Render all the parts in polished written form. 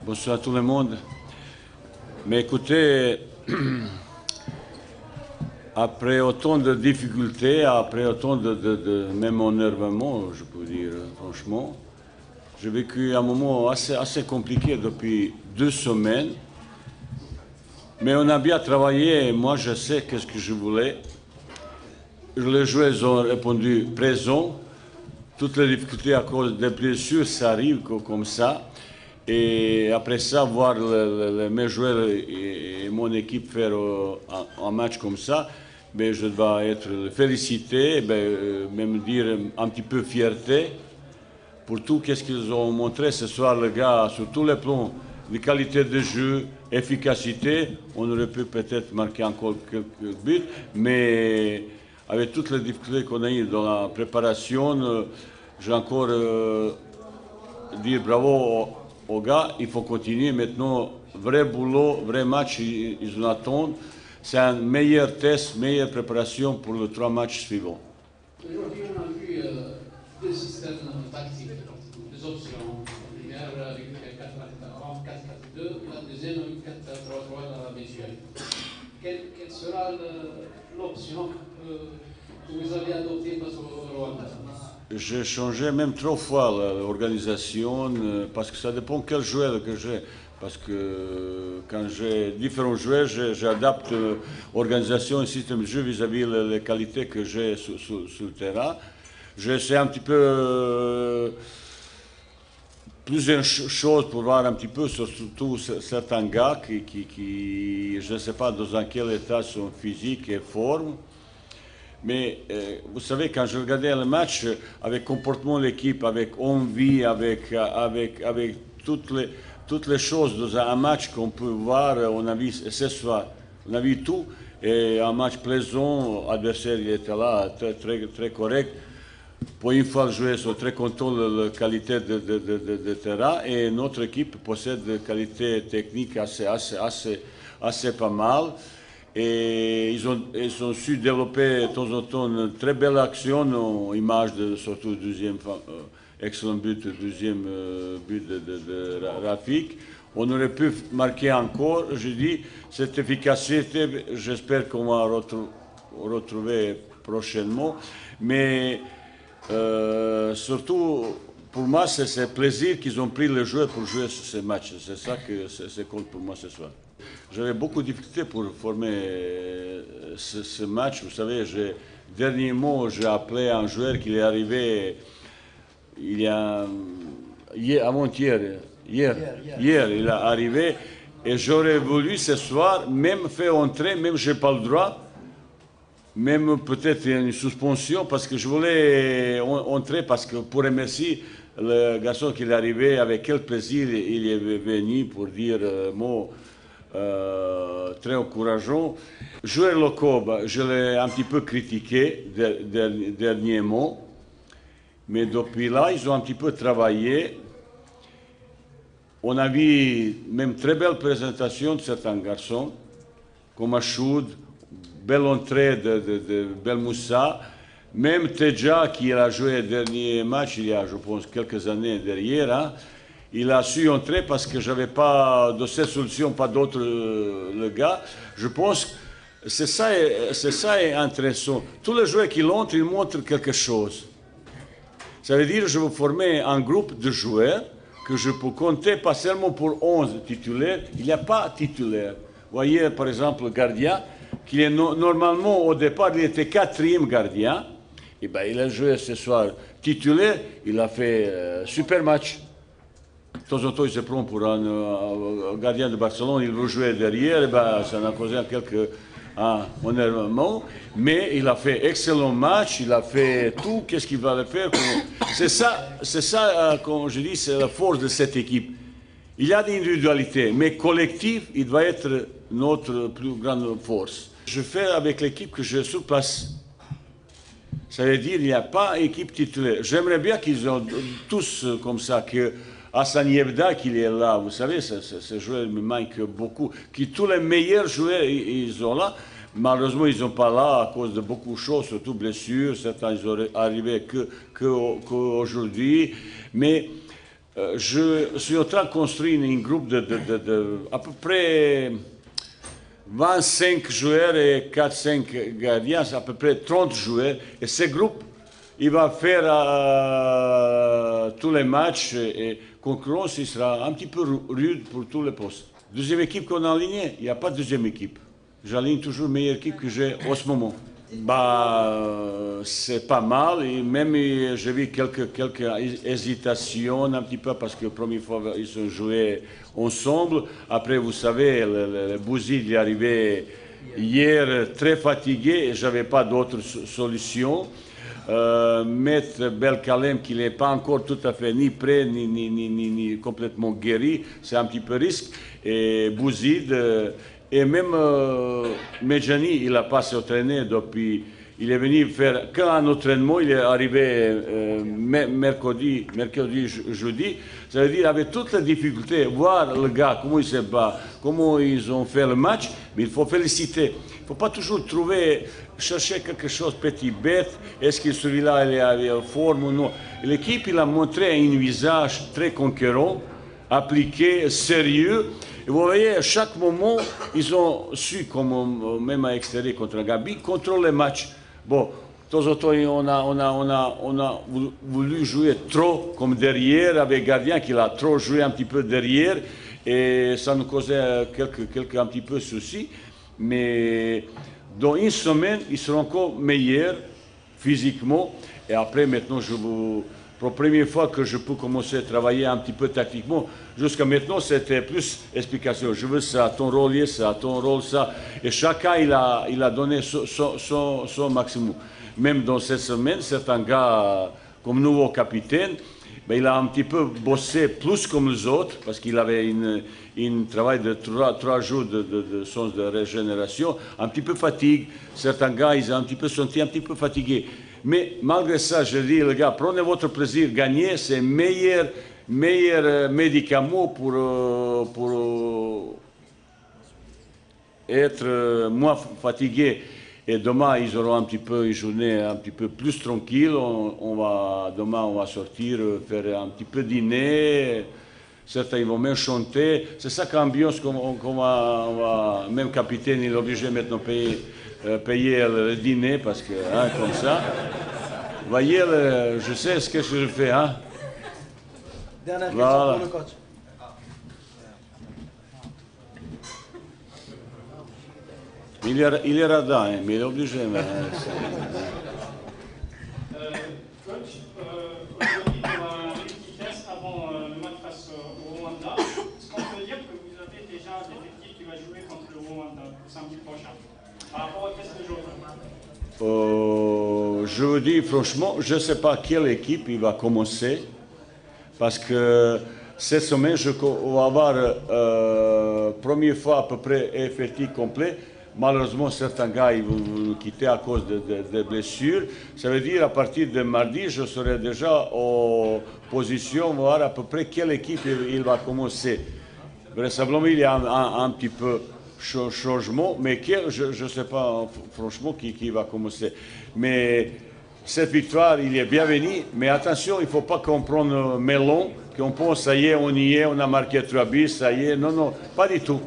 Bonsoir à tout le monde. Mais écoutez, après autant de difficultés, après autant de même énervement, je peux dire franchement, j'ai vécu un moment assez compliqué depuis 2 semaines. Mais on a bien travaillé, moi je sais qu'est-ce que je voulais. Les joueurs ont répondu présent. Toutes les difficultés à cause des blessures, ça arrive comme ça. Et après ça, voir mes joueurs et mon équipe faire un match comme ça, ben, je dois être félicité, même dire un petit peu fierté pour tout ce qu'ils ont montré ce soir, les gars, sur tous les plans, les qualités de jeu, efficacité. On aurait pu peut-être marquer encore quelques buts, mais avec toutes les difficultés qu'on a eues dans la préparation, j'ai encore dire bravo aux gars, il faut continuer maintenant, vrai boulot, vrai match, ils en attendent. C'est un meilleur test, meilleure préparation pour les 3 matchs suivants. Aujourd'hui, on a vu 2 systèmes tactiques, 2 options. La première avec 4-4-2, la deuxième avec 4-3-3 dans la visuelle. Quelle sera l'option que vous avez adoptée face au Rwanda? J'ai changé même 3 fois l'organisation parce que ça dépend quel joueur que j'ai. Parce que quand j'ai différents joueurs, j'adapte l'organisation et le système de jeu vis-à-vis les qualités que j'ai sur le terrain. J'essaie un petit peu plusieurs choses pour voir un petit peu, surtout certains gars qui je ne sais pas dans quel état sont physiques et forme. Mais vous savez, quand je regardais le match, avec comportement de l'équipe, avec envie, avec toutes les choses dans un match qu'on peut voir, on a vu ce soir, on a vu tout, et un match plaisant, l'adversaire était là, très correct. Pour une fois, les joueurs sont très contents de la qualité de terrain, et notre équipe possède des qualités techniques assez pas mal. Et ils ont su développer de temps en temps une très belle action en image de surtout le deuxième excellent but, le deuxième but de Rafik. On aurait pu marquer encore, je dis, cette efficacité, j'espère qu'on va retrouver prochainement. Mais surtout, pour moi, c'est le plaisir qu'ils ont pris les joueurs pour jouer ce match. C'est ça que c'est compte pour moi ce soir. J'avais beaucoup de difficultés pour former ce match. Vous savez, dernièrement, j'ai appelé un joueur qui est arrivé avant-hier. Hier, il est arrivé. Et j'aurais voulu ce soir même faire entrer, même je n'ai pas le droit, même peut-être une suspension, parce que je voulais entrer, parce que pour remercier le garçon qui est arrivé, avec quel plaisir il est venu pour dire mot. Très encourageant. Joueur locaux, je l'ai un petit peu critiqué dernièrement, mais depuis là, ils ont un petit peu travaillé. On a vu même très belle présentation de certains garçons, comme Achoud, belle entrée de Belmoussa, même Teja qui a joué le dernier match il y a, je pense, quelques années derrière, hein. Il a su entrer parce que je n'avais pas de cette solution, pas d'autres le gars. Je pense que c'est ça est intéressant. Tous les joueurs qui l'entrent, ils montrent quelque chose. Ça veut dire que je veux former un groupe de joueurs que je peux compter pas seulement pour 11 titulaires. Il n'y a pas titulaire. Vous voyez, par exemple, le gardien, qui est normalement, au départ, il était 4e gardien. Et ben, il a joué ce soir titulaire. Il a fait super match. De temps en temps, il se prend pour un gardien de Barcelone, il veut jouer derrière, et ben, ça a causé quelques énervements, mais il a fait excellent match, il a fait tout, qu'est-ce qu'il va faire. C'est ça, comme je dis, c'est la force de cette équipe. Il y a des individualités, mais collectif, il doit être notre plus grande force. Je fais avec l'équipe que je sur place. Ça veut dire qu'il n'y a pas équipe titulaire. J'aimerais bien qu'ils ont tous comme ça, que Hassan Yebda qui est là, vous savez, ce joueur me manque beaucoup, qui tous les meilleurs joueurs ils sont là. Malheureusement, ils ne sont pas là à cause de beaucoup de choses, surtout blessures. Certains ils auraient arrivé qu'aujourd'hui. Mais je suis en train de construire un groupe de à peu près 25 joueurs et 4-5 gardiens, c'est à peu près 30 joueurs. Et ce groupe, il va faire tous les matchs et concurrence, il sera un petit peu rude pour tous les postes. Deuxième équipe qu'on a alignée, il n'y a pas de deuxième équipe. J'aligne toujours la meilleure équipe que j'ai en ce moment. C'est pas mal, et même j'ai vu quelques hésitations un petit peu parce que la première fois ils ont joué ensemble. Après, vous savez, le Bouzid est arrivé hier très fatigué et je n'avais pas d'autre solution. Maître Belkalem, qui n'est pas encore tout à fait ni prêt ni complètement guéri, c'est un petit peu risque. Et Bouzid. Et même Medjani, il n'a pas s'entraîné depuis. Il est venu faire qu'un entraînement, il est arrivé mercredi, jeudi. Ça veut dire avec toutes les difficultés, voir le gars, comment il se bat, comment ils ont fait le match, mais il faut féliciter. Il ne faut pas toujours chercher quelque chose de petit bête, est-ce que celui-là il est en forme ou non. L'équipe, il a montré un visage très conquérant, appliqué, sérieux. Et vous voyez, à chaque moment, ils ont su, comme même à l'extérieur contre Gabi, contrôler le match. Bon, de temps en temps, on a voulu jouer trop comme derrière, avec Gardien qui a trop joué un petit peu derrière, et ça nous causait quelques un petit peu soucis. Mais dans une semaine, ils seront encore meilleurs physiquement. Et après, maintenant, pour la première fois que je peux commencer à travailler un petit peu tactiquement, jusqu'à maintenant, c'était plus explication. Je veux ça, ton rôle, ça, ton rôle, ça. Et chacun, il a donné son maximum. Même dans cette semaine, certains gars, comme nouveau capitaine, ben, il a un petit peu bossé plus comme les autres, parce qu'il avait un travail de 3 jours de sens de régénération, un petit peu fatigue. Certains gars, ils ont un petit peu senti un petit peu fatigués. Mais malgré ça, je dis, les gars, prenez votre plaisir, gagner, c'est le meilleur médicament pour être moins fatigué. Et demain, ils auront un petit peu une journée un petit peu plus tranquille. Demain, on va sortir, faire un petit peu dîner. Certains, ils vont même chanter. C'est ça qu'ambiance qu'on va... Même capitaine, il est obligé maintenant de payer le dîner, parce que, hein, comme ça. Vous voyez, je sais ce que je fais, hein. Dernière question Voilà. pour le coach. Il est radin, hein, mais il est obligé. Mais, Coach, aujourd'hui, pour un efficace avant le match face au Rwanda, est-ce qu'on peut dire que vous avez déjà un effectif qui va jouer contre le Rwanda samedi prochain, par rapport au test d'aujourd'hui? je vous dis franchement, je ne sais pas quelle équipe il va commencer, parce que cette semaine, on va avoir première fois à peu près effectif complet. Malheureusement, certains gars ils vont nous quitter à cause de blessures. Ça veut dire à partir de mardi, je serai déjà en position de voir à peu près quelle équipe il va commencer. Vraisemblablement, il y a un petit peu changement, mais je ne sais pas franchement qui va commencer. Mais cette victoire, il est bienvenue, mais attention, il ne faut pas qu'on prenne melon, qu'on pense, ça y est, on y est, on a marqué 3 buts, ça y est. Non, non, pas du tout.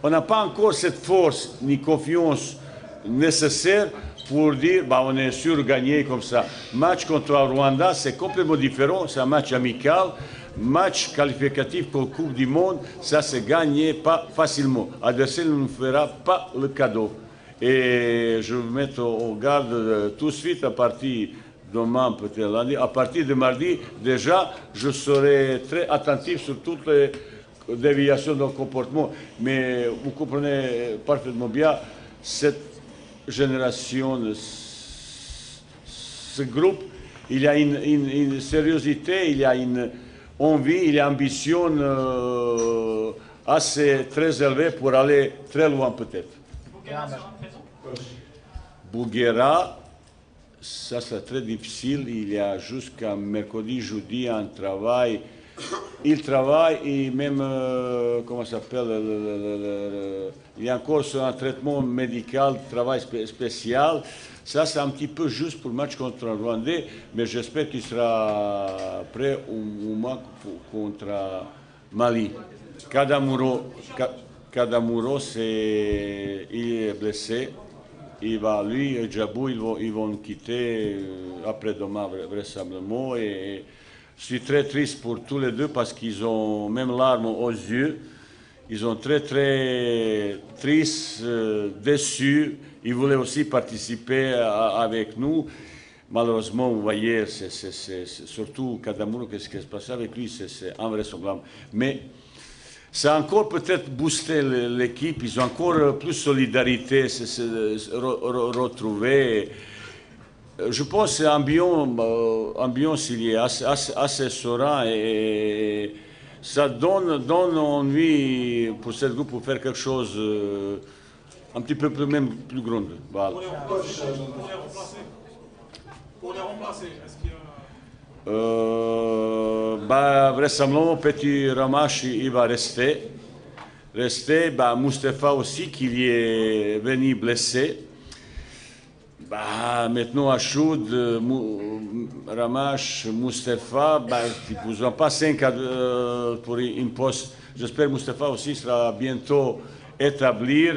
On n'a pas encore cette force ni confiance nécessaire pour dire bah, on est sûr de gagner comme ça. Match contre le Rwanda, c'est complètement différent, c'est un match amical. Match qualificatif pour la Coupe du Monde, ça c'est gagné pas facilement. L'adversaire ne nous fera pas le cadeau. Et je vais mettre au garde tout de suite à partir demain, peut-être lundi, à partir de mardi, déjà, je serai très attentif sur toutes les déviations de comportement. Mais vous comprenez parfaitement bien, cette génération, ce groupe, il y a une sérieuxité, il y a une envie, il y a une ambition assez très élevée pour aller très loin peut-être. Bouguera sera présent? Bouguera, ça c'est très difficile. Il y a jusqu'à mercredi, jeudi un travail il travaille et même, comment ça s'appelle, il est encore sur un traitement médical, travail spécial. Ça, c'est un petit peu juste pour le match contre le Rwandais, mais j'espère qu'il sera prêt au match contre Mali. Kadamuro, il est blessé. Lui et Djabou, ils vont quitter après-demain, vraisemblablement. Et je suis très triste pour tous les deux parce qu'ils ont même larmes aux yeux. Ils sont très, très tristes, déçus. Ils voulaient aussi participer avec nous. Malheureusement, vous voyez, c'est surtout Kadamuro, qu'est-ce qui se passe avec lui, c'est invraisemblable. Mais ça a encore peut-être boosté l'équipe, ils ont encore plus de solidarité, retrouvée. Je pense que l'ambiance il est assez serein et ça donne envie pour ce groupe pour faire quelque chose un petit peu plus grand. Voilà. Pour les remplacer, est-ce qu'il y a... Vraisemblablement, Petit Ramash, il va rester. Mustapha aussi, qui est venu blessé. Maintenant, Achoud, Ramash, Mustapha, ils n'ont pas 5 pour une poste. J'espère que Mustapha aussi sera bientôt établi.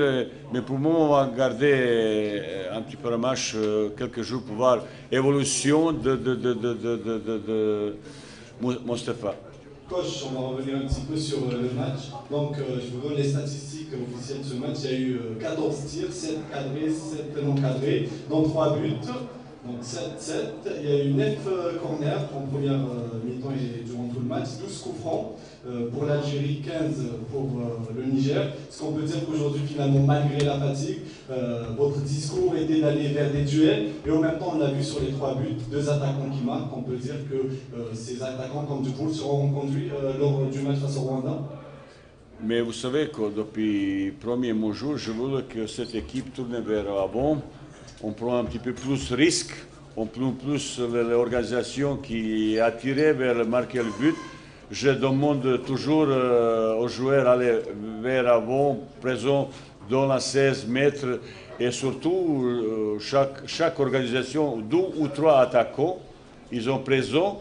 Mais pour le moment, on va garder un petit peu Ramash quelques jours pour voir l'évolution de Mustapha. Coach, on va revenir un petit peu sur le match. Donc, je vous donne les statistiques officielles de ce match. Il y a eu 14 tirs, 7 cadrés, 7 non cadrés, dont 3 buts. Donc 7-7. Il y a eu 9 corners en première mi-temps et durant tout le match, 12 coups francs pour l'Algérie, 15 pour le Niger. Ce qu'on peut dire qu'aujourd'hui, finalement, malgré la fatigue, votre discours était d'aller vers des duels. Et en même temps, on l'a vu sur les 3 buts, 2 attaquants qui marquent. On peut dire que ces attaquants comme Dubourg seront conduits lors du match face au Rwanda. Mais vous savez que depuis le premier jour, je voulais que cette équipe tourne vers l'avant. On prend un petit peu plus de risques, on prend plus l'organisation qui est attirée vers marquer le but. Je demande toujours aux joueurs d'aller vers l'avant, présent dans la 16 mètres, et surtout chaque organisation, 2 ou 3 attaquants, ils sont présents,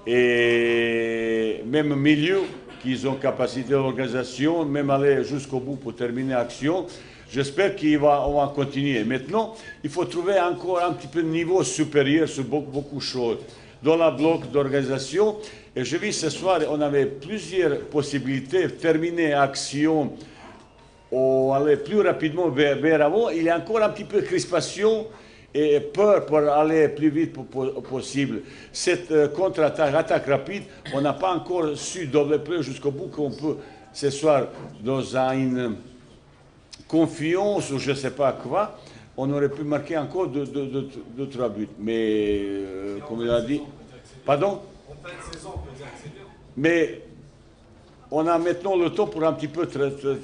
et même milieu, qu'ils ont capacité d'organisation, même aller jusqu'au bout pour terminer l'action. J'espère qu'on va continuer. Maintenant, il faut trouver encore un petit peu de niveau supérieur sur beaucoup de choses. Dans la bloc d'organisation, et je vis ce soir, on avait plusieurs possibilités de terminer l'action ou aller plus rapidement vers avant. Il y a encore un petit peu de crispation et peur pour aller plus vite possible. Cette contre-attaque rapide, on n'a pas encore su développer jusqu'au bout qu'on peut ce soir dans une confiance ou je ne sais pas quoi, on aurait pu marquer encore 2-3 buts. Mais, comme il a dit... Pardon? Mais on a maintenant le temps pour un petit peu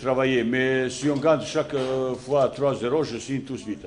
travailler. Mais si on gagne chaque fois 3-0, je signe tout de suite.